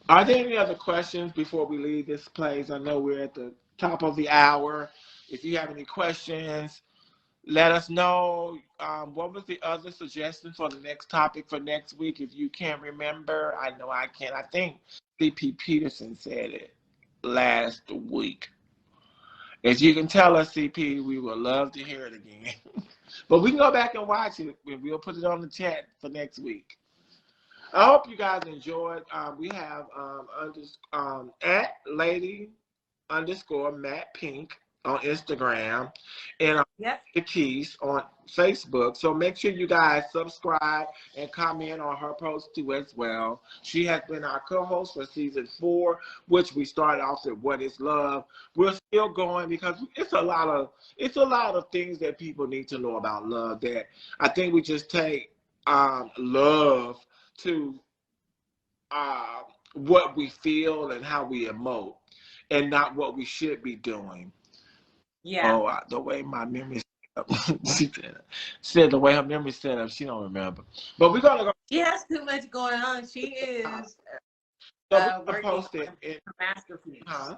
Are there any other questions before we leave this place? I know we're at the top of the hour. If you have any questions, let us know. What was the other suggestion for the next topic for next week? If you can't remember, I know I can't. I think C.P. Peterson said it last week. If you can tell us, CP, we would love to hear it again. But we can go back and watch it. We'll put it on the chat for next week. I hope you guys enjoyed. We have at lady_Matt Pink on Instagram, and Jakese on Facebook. So make sure you guys subscribe and comment on her posts too as well. She has been our co-host for season 4, which we started off with What Is Love. We're still going because it's a lot of things that people need to know about love, that I think we just take love to what we feel and how we emote, and not what we should be doing. Yeah. Oh, the way my memory she said the way her memory set up, she don't remember. But we're gonna go. She has too much going on. She is working on her masterpiece. Huh?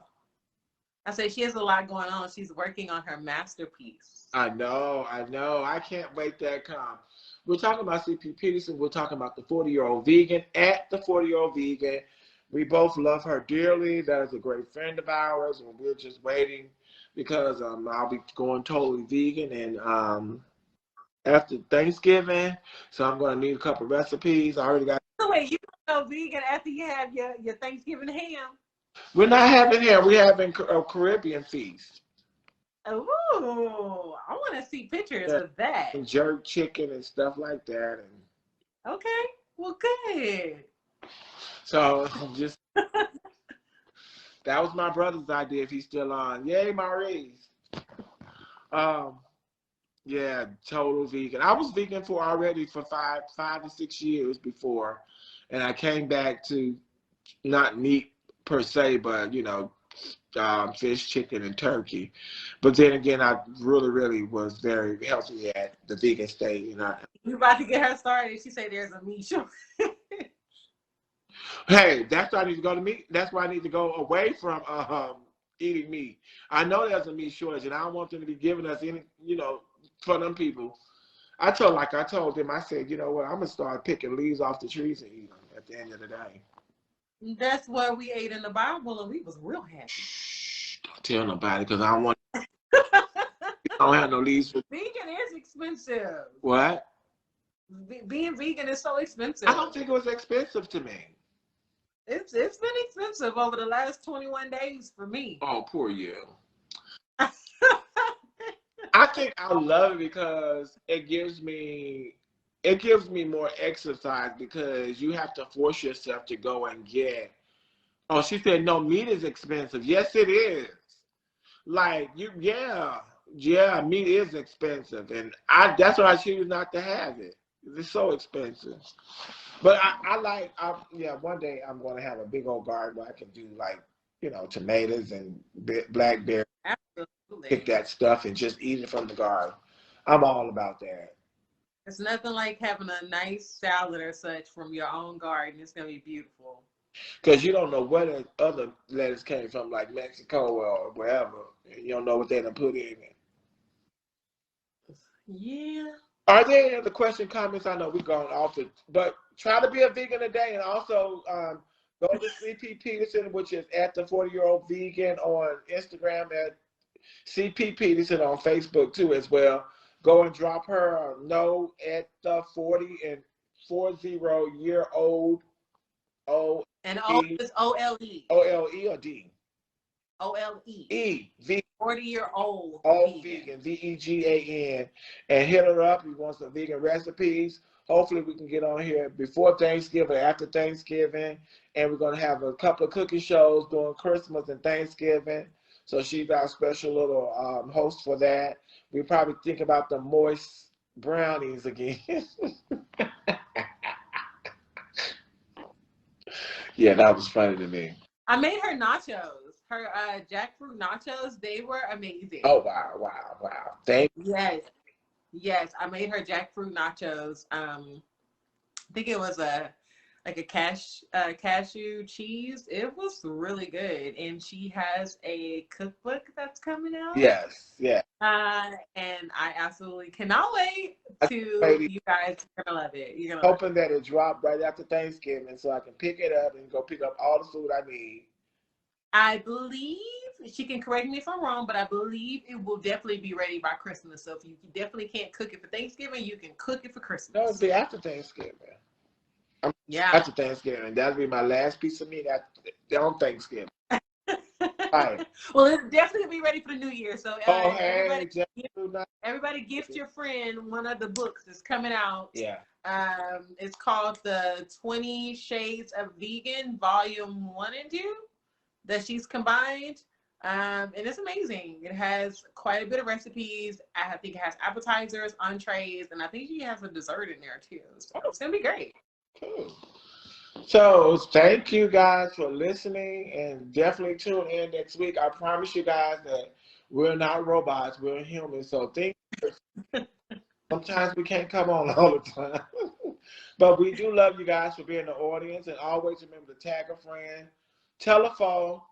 I said she has a lot going on. She's working on her masterpiece. I know. I can't wait that come. We're talking about C.P. Peterson. We're talking about the 40-year-old vegan, at the 40-year-old vegan. We both love her dearly. That is a great friend of ours, and we're just waiting because I'll be going totally vegan and after Thanksgiving, so I'm going to need a couple recipes. I already got. So wait, you go vegan after you have your Thanksgiving ham? We're not having ham. We're having a Caribbean feast. Oh, I want to see pictures of that. And jerk chicken and stuff like that. And okay, well, good. So just that was my brother's idea. If he's still on, yay, Maurice. Yeah, total vegan. I was vegan for 5 to 6 years before, and I came back to not meat per se, but you know, fish, chicken, and turkey. But then again, I really was very healthy at the vegan state. You know, you about to get her started. She said there's a meat shortage. Hey, that's why I need to go to meat. That's why I need to go away from eating meat. I know there's a meat shortage, and I don't want them to be giving us any, you know, for them people. I told them, I said, you know what, I'm gonna start picking leaves off the trees and eat them at the end of the day. That's what we ate in the Bible, and we was real happy. Shh, don't tell nobody, because I don't want. I don't have no leaves. Vegan is expensive. What? Being vegan is so expensive. I don't think it was expensive to me. It's been expensive over the last 21 days for me. Oh, poor you. I think I love it because it gives me more exercise, because you have to force yourself to go and get. Oh, she said no, meat is expensive. Yes, it is. Like yeah, meat is expensive, and that's why I choose not to have it. It's so expensive. But one day I'm going to have a big old garden where I can do, like, you know, tomatoes and blackberries. Absolutely. Pick that stuff and just eat it from the garden. I'm all about that. It's nothing like having a nice salad or such from your own garden. It's going to be beautiful. Because you don't know where the other lettuce came from, like Mexico or wherever. You don't know what they done put in it. Yeah. Are there any other questions, comments? I know we're going off it, but try to be a vegan today, and also go to CP Peterson, which is at the 40-year-old vegan on Instagram, at CP Peterson on Facebook too as well. Go and drop her a note at the 40-year-old. O and O is OLE. OLE or D? OLE. V. 40-year-old vegan. VEGAN. And hit her up if you want some vegan recipes. Hopefully we can get on here before Thanksgiving, after Thanksgiving. And we're going to have a couple of cooking shows during Christmas and Thanksgiving. So she's our special little host for that. We probably think about the moist brownies again. Yeah, that was funny to me. I made her nachos. Her jackfruit nachos, they were amazing. Oh, wow. Thank you. Yes. I made her jackfruit nachos. I think it was a cashew cheese. It was really good. And she has a cookbook that's coming out. Yes, yeah. And I absolutely cannot wait to, you guys are gonna love it. You're gonna hoping that it dropped right after Thanksgiving so I can pick it up and go pick up all the food I need. I believe, she can correct me if I'm wrong, but I believe it will definitely be ready by Christmas. So if you definitely can't cook it for Thanksgiving, you can cook it for Christmas. No, it'll be after Thanksgiving. After Thanksgiving. That'll be my last piece of meat on Thanksgiving. Right. Well, it'll definitely be ready for the new year. So everybody gift your friend one of the books that's coming out. Yeah. It's called the 20 Shades of Vegan, Volume 1 and 2. That she's combined, and it's amazing. It has quite a bit of recipes. I think it has appetizers, entrees, and I think she has a dessert in there too. So it's gonna be great. Cool. So thank you guys for listening, and definitely tune in next week. I promise you guys that we're not robots, we're humans. So sometimes we can't come on all the time, but we do love you guys for being the audience, and always remember to tag a friend. Tell a foe,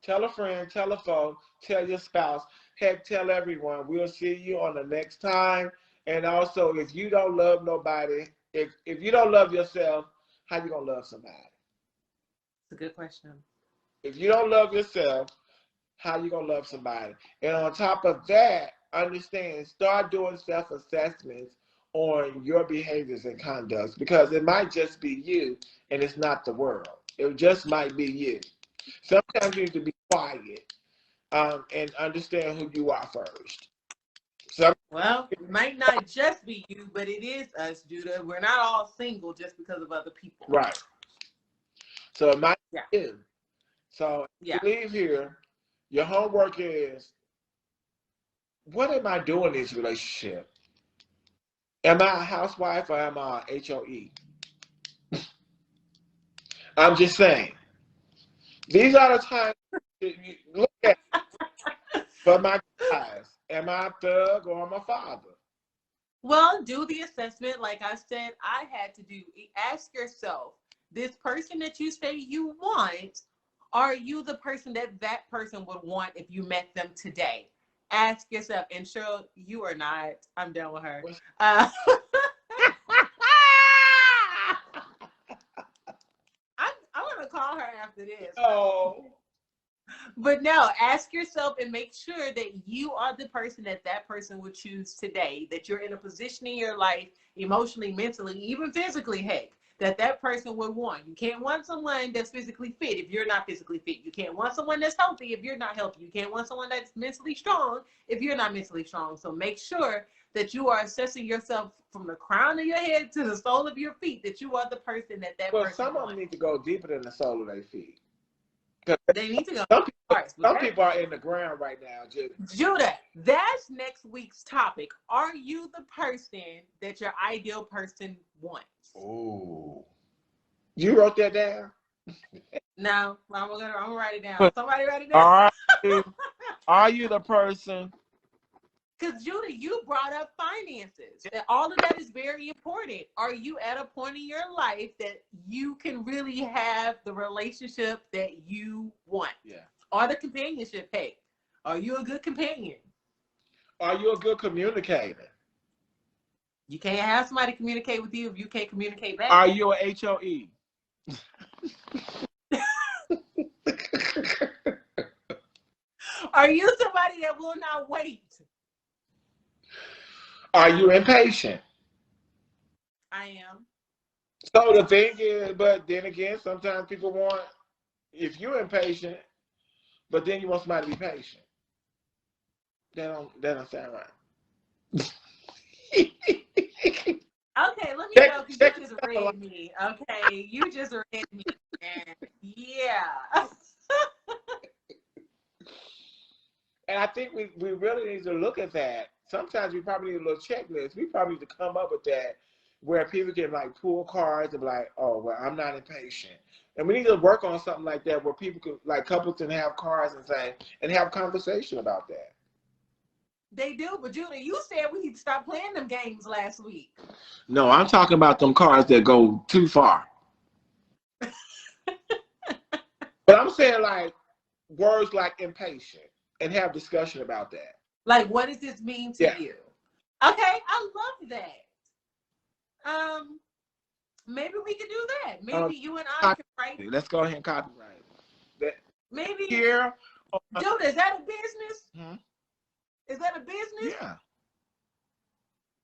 tell a friend, tell a foe, tell your spouse. Heck, tell everyone. We'll see you on the next time. And also, if you don't love nobody, if you don't love yourself, how you gonna love somebody? It's a good question. If you don't love yourself, how you gonna love somebody? And on top of that, understand, start doing self-assessments on your behaviors and conducts, because it might just be you and it's not the world. It just might be you. Sometimes you need to be quiet and understand who you are first. Well, it might not just be you, but it is us, Judah. We're not all single just because of other people. Right. So it might be you. So if you leave here, your homework is, what am I doing in this relationship? Am I a housewife or am I a HOE? I'm just saying. These are the times you look at. But my guys, am I a thug or am I a father? Well, do the assessment. Like I said, I had to do. Ask yourself, this person that you say you want, are you the person that that person would want if you met them today? Ask yourself. And Cheryl, you are not. I'm done with her. I'm gonna call her after this. Oh. But no, ask yourself and make sure that you are the person that that person would choose today, that you're in a position in your life, emotionally, mentally, even physically, heck, that that person would want. You can't want someone that's physically fit if you're not physically fit. You can't want someone that's healthy if you're not healthy. You can't want someone that's mentally strong if you're not mentally strong. So make sure that you are assessing yourself from the crown of your head to the sole of your feet, that you are the person that that person wants. Some of them need to go deeper than the sole of their feet. They need to go. Some people are in the ground right now. Judah, that's next week's topic. Are you the person that your ideal person wants? Oh, you wrote that down? No, I'm gonna write it down. Somebody write it down. Are you the person? Because Judah, you brought up finances. All of that is very important. Are you at a point in your life that you can really have the relationship that you want? Yeah. Or the companionship, hey, are you a good companion? Are you a good communicator? You can't have somebody communicate with you if you can't communicate back. Are you a HOE? Are you somebody that will not wait? Are you impatient? I am. So the thing is, but then again, sometimes people want, if you're impatient, but then you want somebody to be patient. That don't sound right. Okay, let me go because you just read me. Okay, you just read me. And yeah. And I think we really need to look at that. Sometimes we probably need a little checklist. We probably need to come up with that where people can like pull cards and be like, oh, well, I'm not impatient. And we need to work on something like that where people can, like couples can have cards and say, and have conversation about that. They do, but Julie, you said we need to stop playing them games last week. No, I'm talking about them cards that go too far. But I'm saying like words like impatient and have discussion about that. Like, what does this mean to you? Okay, I love that. Maybe we could do that. Maybe you and I can write. Let's go ahead and copyright that. Maybe here. Dude, is that a business? Hmm? Is that a business? Yeah.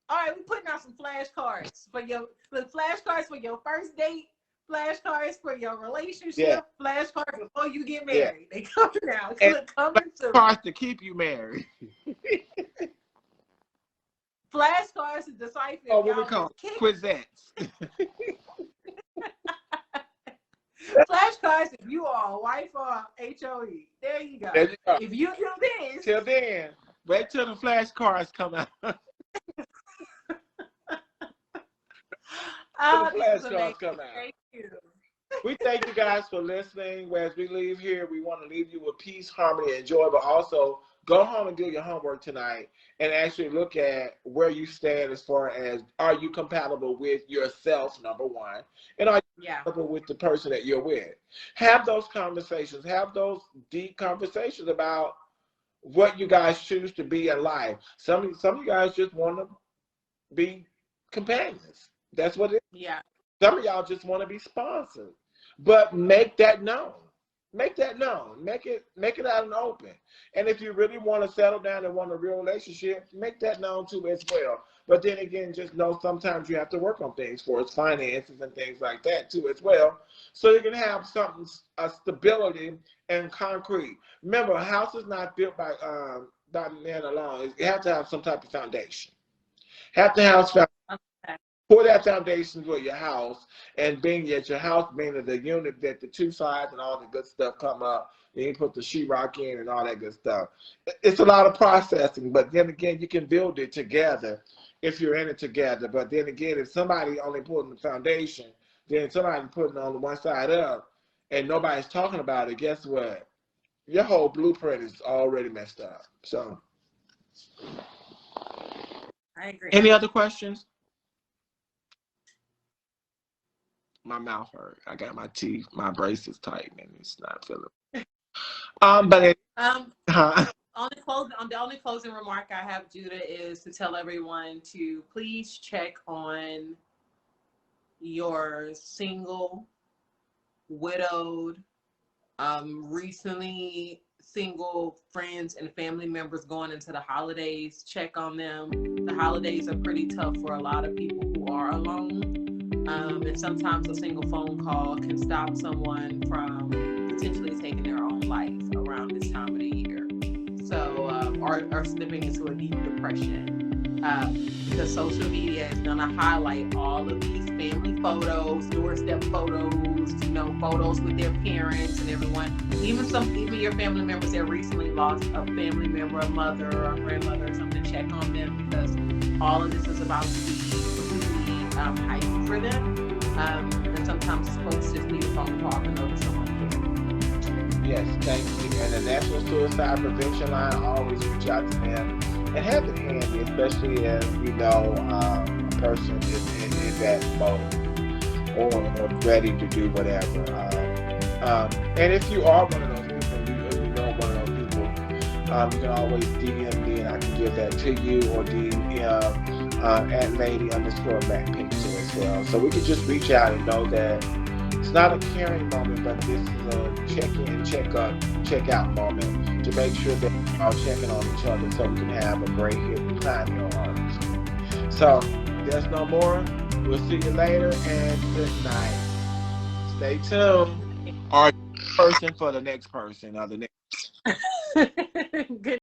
All right, we're putting out some flashcards for your flashcards for your first date, flashcards for your relationship, flashcards before you get married. They coming out. Coming soon. Flashcards to keep you married. Flashcards to decipher. Oh, what we call quizettes. Flashcards if you are a wife or HOE. There you go. If you do this. Till then, wait till the flashcards come out. The flashcards come out. Thank you. We thank you guys for listening. As we leave here, we want to leave you with peace, harmony, and joy, but also go home and do your homework tonight and actually look at where you stand as far as, are you compatible with yourself, number one, and are you compatible with the person that you're with? Have those conversations. Have those deep conversations about what you guys choose to be in life. Some of you guys just want to be companions. That's what it is. Yeah. Some of y'all just want to be sponsored. But make that known. Make that known. Make it out in the open. And if you really want to settle down and want a real relationship, make that known too as well. But then again, just know sometimes you have to work on things for its finances and things like that too as well. So you can have something, a stability and concrete. Remember, a house is not built by man alone. You have to have some type of foundation. Have to have for that foundation for your house, and being at your house being the unit that the two sides and all the good stuff come up, and you put the sheetrock in and all that good stuff. It's a lot of processing, but then again, you can build it together if you're in it together. But then again, if somebody only pulling the foundation, then somebody putting on the one side up, and nobody's talking about it, guess what? Your whole blueprint is already messed up. So, I agree. Any other questions? My mouth hurt. I got my teeth, my braces tight, and it's not feeling. The only closing remark I have, Judah, is to tell everyone to please check on your single, widowed, recently single friends and family members going into the holidays. Check on them. The holidays are pretty tough for a lot of people who are alone. And sometimes a single phone call can stop someone from potentially taking their own life around this time of the year. So, or slipping into a deep depression. Because social media is going to highlight all of these family photos, doorstep photos, photos with their parents and everyone. Even your family members that recently lost a family member, a mother or a grandmother or something, check on them, because all of this is about to be completely heightened for them. And sometimes folks just need a phone call to know that someone cares. Yes, thank you. And the National Suicide Prevention Line, always reach out to them and have it handy, especially if a person is in that mode or ready to do whatever. And if you are one of those people, you know one of those people, you can always DM me and I can give that to you, or DM at lady_Mac as well. So we can just reach out and know that it's not a caring moment, but this is a check-in, check-out moment to make sure that we're all checking on each other so we can have a great time in our hearts. So there's no more. We'll see you later, and good night. Stay tuned. Our person for the next person or the next. Good